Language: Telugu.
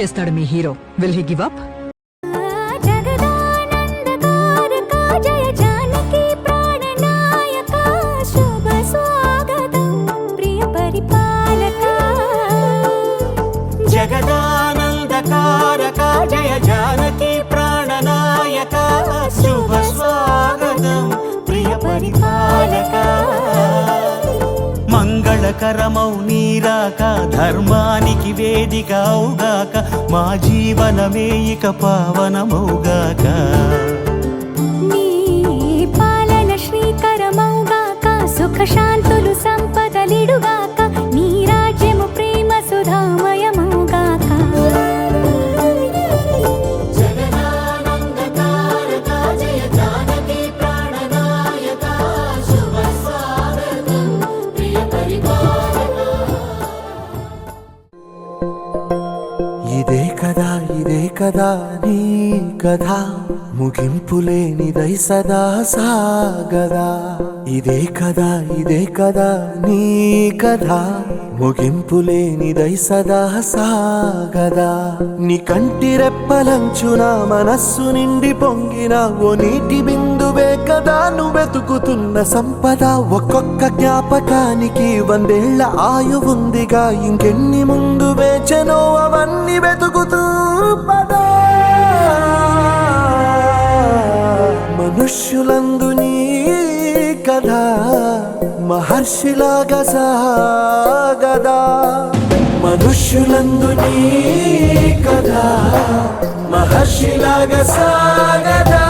చేస్తాడు మీ హీరో? Will he give up? జగదానందకారక జయ జానకి ప్రాణనాయక శుభ స్వాగతం ప్రియ పరిపాలక. మంగళకరమౌ నీరాక ధర్మానికి వేదిక అవుగాక మా జీవనమే ఇక పావనమౌగాక. నీ పాలన శ్రీకరమౌగాక సుఖ శాంతులు సంపదలిడుగాక నీ రాజ్యము ప్రేమ సుధామయమౌగాక. ఇదే కదా నీ కథ ముగింపులేనిదై సదా సాగదా. ఇదే కదా నీ కథ ముగింపులేనిదై సదా సాగదా. నీ కంటి రెప్పలంచున మనస్సు నిండి పొంగిన ఓ నీటి బిందువే కదా నువ్వెతుకుతున్న సంపద. ఒక్కొక్క జ్ఞాపకానికి 100 ఏళ్ల ఆయువుందిగా ఇంకెన్ని ముందు వేచనో అవన్నీ వెతుకుతూ పదా. మనుష్యులందు నీ కథ మహర్షిలాగా సాగదా. మనుష్యులందు నీ కథ మహర్షిలాగా సాగదా.